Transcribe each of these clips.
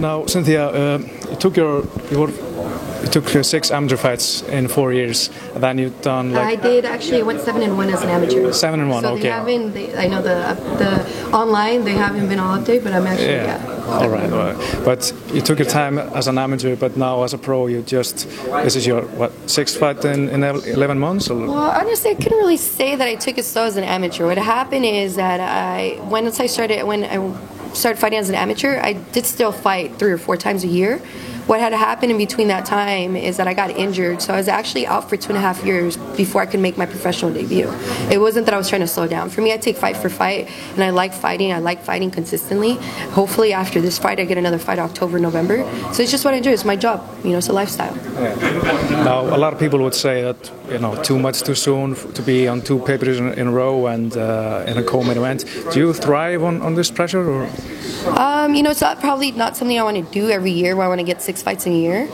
Now, Cynthia, you took 6 amateur fights in 4 years, and then you've done like. I did actually. I went 7-1 as an amateur. 7-1, so okay. They haven't. I know the online they haven't been all updated, but I'm actually All right. But you took your time as an amateur, but now as a pro, this is your 6th fight in 11 months? Or? Well, honestly, I couldn't really say that I took it slow as an amateur. What happened is that when I started fighting as an amateur, I did still fight 3 or 4 times a year. What had happened in between that time is that I got injured, so I was actually out for 2.5 years before I could make my professional debut. It wasn't that I was trying to slow down. For me, I take fight for fight, and I like fighting. I like fighting consistently. Hopefully, after this fight, I get another fight October, November. So it's just what I do. It's my job. It's a lifestyle. Yeah. Now, a lot of people would say that too much too soon to be on 2 pay-per-views in a row and in a co-main event. Do you thrive on this pressure, or? It's probably not something I want to do every year where I want to get 6 fights in a year.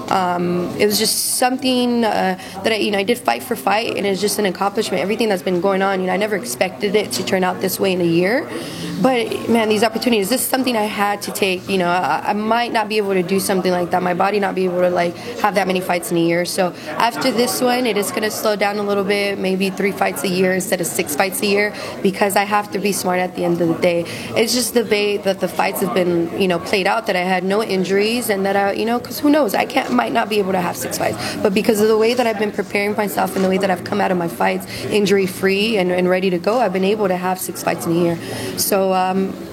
It was just something that I did fight for fight, and it's just an accomplishment. Everything that's been going on, I never expected it to turn out this way in a year. But, man, these opportunities, this is something I had to take. I might not be able to do something like that. My body not be able to, have that many fights in a year. So after this one, it is going to slow down a little bit, maybe 3 fights a year instead of 6 fights a year, because I have to be smart at the end of the day. It's just the way that the fights have been, played out, that I had no injuries, and that because who knows, might not be able to have 6 fights. But because of the way that I've been preparing myself and the way that I've come out of my fights injury-free and ready to go, I've been able to have 6 fights in a year. So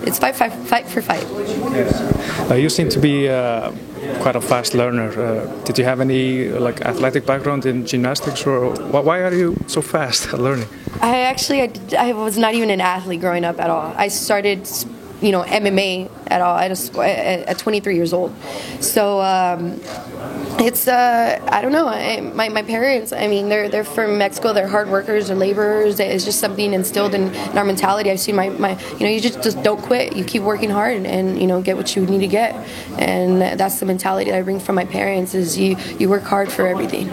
it's fight for fight. Yes. You seem to be quite a fast learner. Did you have any athletic background in gymnastics, or why are you so fast at learning? I was not even an athlete growing up at all. I started MMA at all at 23 years old. So it's I don't know. My parents, they're from Mexico. They're hard workers. They're laborers. It's just something instilled in our mentality. I've seen you just don't quit. You keep working hard and get what you need to get. And that's the mentality that I bring from my parents. Is you work hard for everything.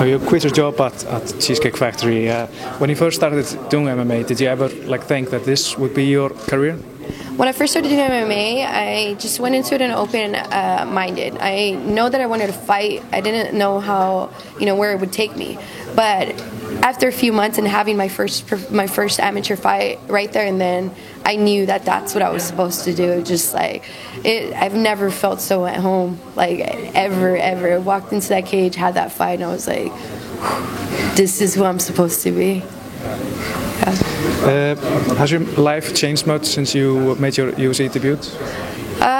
You quit your job at Cheesecake Factory. When you first started doing MMA, did you ever think that this would be your career? When I first started doing MMA, I just went into it and open-minded. I know that I wanted to fight. I didn't know how, where it would take me. But after a few months and having my first amateur fight right there and then, I knew that that's what I was supposed to do. Just I've never felt so at home, ever. Walked into that cage, had that fight, and I was like, this is who I'm supposed to be. Yeah. Has your life changed much since you made your UFC debut?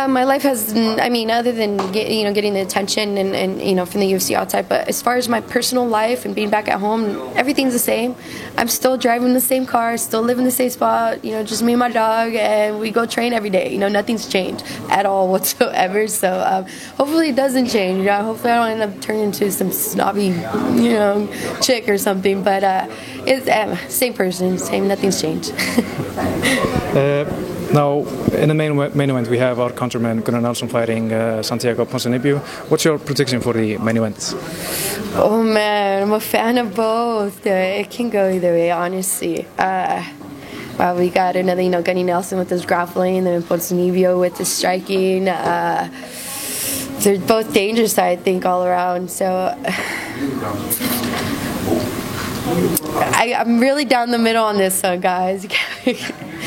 My life has, other than getting the attention and from the UFC outside, but as far as my personal life and being back at home, everything's the same. I'm still driving the same car, still live in the same spot, just me and my dog, and we go train every day. Nothing's changed at all whatsoever. So hopefully it doesn't change. Hopefully I don't end up turning into some snobby, chick or something. But it's same person, nothing's changed. Now, in the main event, we have our countryman Gunnar Nelson fighting Santiago Ponzinibbio. What's your prediction for the main event? Oh man, I'm a fan of both. It can go either way, honestly. Well, we got another, Gunnar Nelson with his grappling, and then Ponzinibbio with his striking. They're both dangerous, I think, all around. So I'm really down the middle on this one, guys.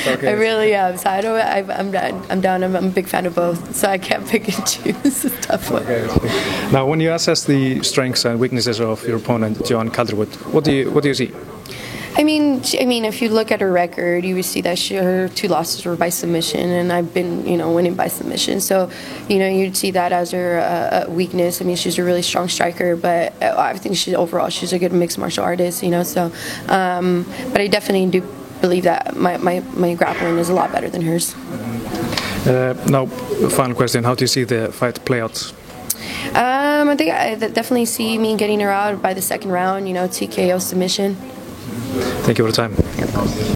Okay. I really am. So I'm down. I'm a big fan of both. So I can't pick and choose. It's a tough one. Okay. Now, when you assess the strengths and weaknesses of your opponent, Joanne Calderwood, what do you see? If you look at her record, you would see that her 2 losses were by submission, and I've been, winning by submission. So, you'd see that as her weakness. She's a really strong striker, but I think she's a good mixed martial artist. So, but I definitely do believe that my grappling is a lot better than hers. Now, final question: how do you see the fight play out? I think I definitely see me getting her out by the second round. TKO submission. Thank you for the time.